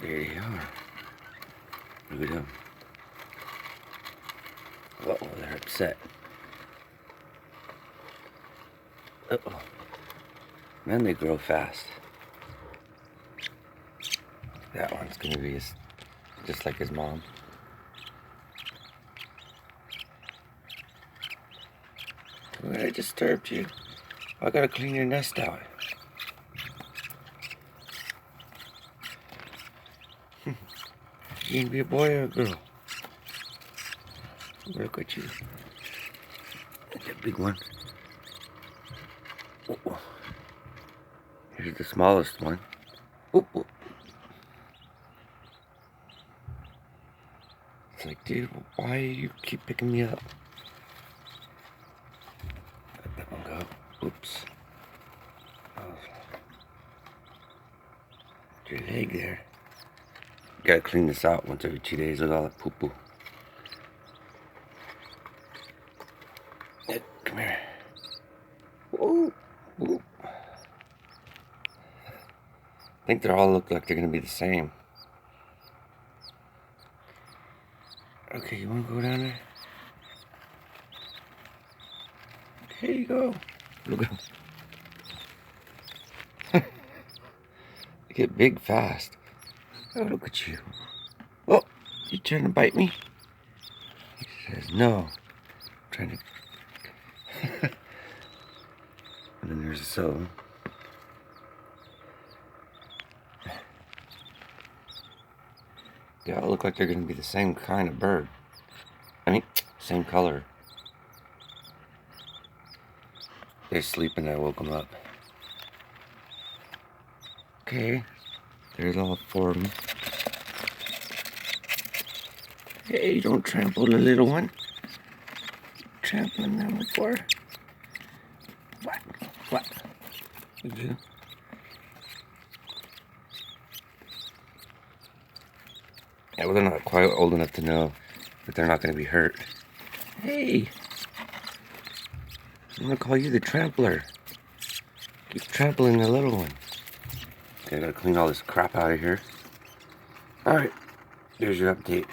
There they are. Look at them. Uh-oh, they're upset. Uh-oh. Man, they grow fast. That one's gonna be just like his mom. I disturbed you. I gotta clean your nest out. You can be a boy or a girl. Look at you. That big one. Oh. Here's the smallest one. Oh. It's like, dude, why you keep picking me up? Let that one go. Oops. Oh. Your leg there. Gotta clean this out once every 2 days. Look at all that poo-poo. Come here. Whoa. Whoa. I think they all look like they're gonna be the same. Okay, you wanna go down there? Here you go. Look at them. They get big fast. Oh, look at you. Oh, you trying to bite me? He says no. I'm trying to. And then there's a soul. They all look like they're going to be the same kind of bird. I mean, same color. They're sleeping, I woke them up. Okay, there's all 4 of them. Hey, don't trample the little one. Trampling them before. What? Did you? Yeah, well, they're not quite old enough to know that they're not going to be hurt. Hey! I'm going to call you the trampler. Keep trampling the little one. Okay, I got to clean all this crap out of here. Alright, there's your update.